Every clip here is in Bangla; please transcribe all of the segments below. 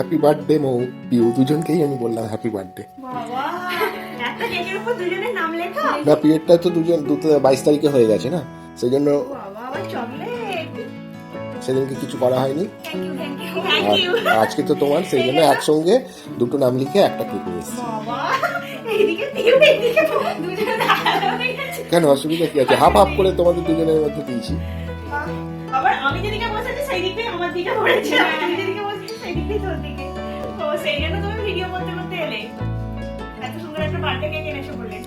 হ্যাপি বার্থডে মৌ পিউ, দুজনকেই আমি বললাম হ্যাপি বার্থডে। বাবা একটা কেকের উপর দুজনের নাম লেখা। না পিরিয়ডটা তো দুটো 22 তারিখে হয়ে গেছে না, সেই জন্য বাবা আবার চকলেট। সেদিনকে কিছু করা হয়নি। Thank you thank you thank you. আর আজকে তো তোমার, সেই জন্য একসঙ্গে দুটো নাম লিখে একটা কেক এসেছে। বাবা এইদিকে পিউ এইদিকে দুজনে দাঁড়ানো হয়ে গেছে। কেন, অসুবিধা কি আছে? হাফ হাফ করে তোমাদের দুজনের মধ্যে দিয়েছি। আবার আমি যেদিকে বসেছি সেই দিকে আমার দিকে পড়েছে, আমি যেদিকে বসেছি সেই দিকে তোর দিকে। তো সেই জন্য তুমি ভিডিও করতে করতে এলে। এত সুন্দর একটা বার্থডে কেক এনেছো বলে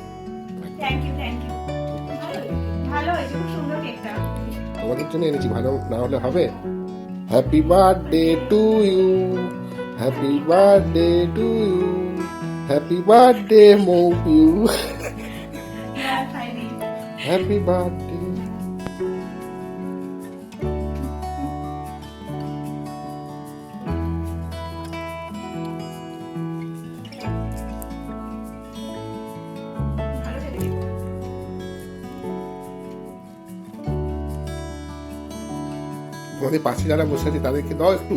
থ্যাংক ইউ থ্যাংক ইউ। ভালো হয়েছে, খুব সুন্দর কেকটা। তোমাদের জন্য এনেছি, ভালো না হলে হবে? Happy birthday to you, happy birthday to you, happy birthday Mou Piu, happy birthday. তোমাদের পাশে যারা বসে আছে তাদেরকে দাও একটু।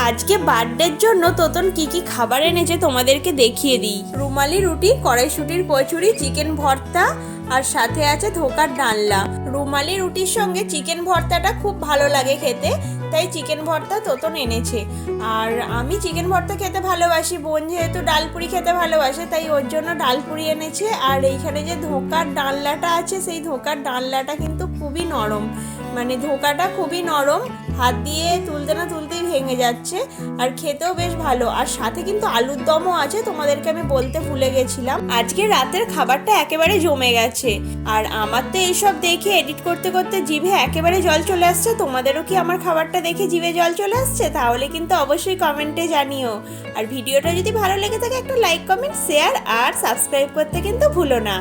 আজকে বার্থডের জন্য তোতন কি কি খাবার এনেছে তোমাদেরকে দেখিয়ে দিই। রুমালি রুটি, কড়াইশুটির কচুরি, চিকেন ভর্তা আর সাথে আছে ধোকার ডালনা। রুমালি রুটির সঙ্গে চিকেন ভর্তাটা খুব ভালো লাগে খেতে, তাই চিকেন ভর্তা তোতন এনেছে। আর আমি চিকেন ভর্তা খেতে ভালোবাসি, বোন যেহেতু ডালপুরি খেতে ভালোবাসে তাই ওর জন্য ডালপুরি এনেছে। আর এইখানে যে ধোকার ডালনাটা আছে, সেই ধোকার ডালনাটা কিন্তু খুবই নরম, মানে ধোকাটা খুবই নরম, হাত দিয়ে তুলতে না তুলতেই ভেঙে যাচ্ছে। আর খেতেও বেশ ভালো। আর সাথে কিন্তু আলুর দমও আছে, তোমাদেরকে আমি বলতে ভুলে গেছিলাম। আজকে রাতের খাবারটা একেবারে জমে গেছে। আর আমার তো এইসব দেখে এডিট করতে করতে জিভে একেবারে জল চলে আসছে। তোমাদেরও কি আমার খাবারটা দেখে জিভে জল চলে আসছে? তাহলে কিন্তু অবশ্যই কমেন্টে জানিও। আর ভিডিওটা যদি ভালো লেগে থাকে একটা লাইক, কমেন্ট, শেয়ার আর সাবস্ক্রাইব করতে কিন্তু ভুলো না।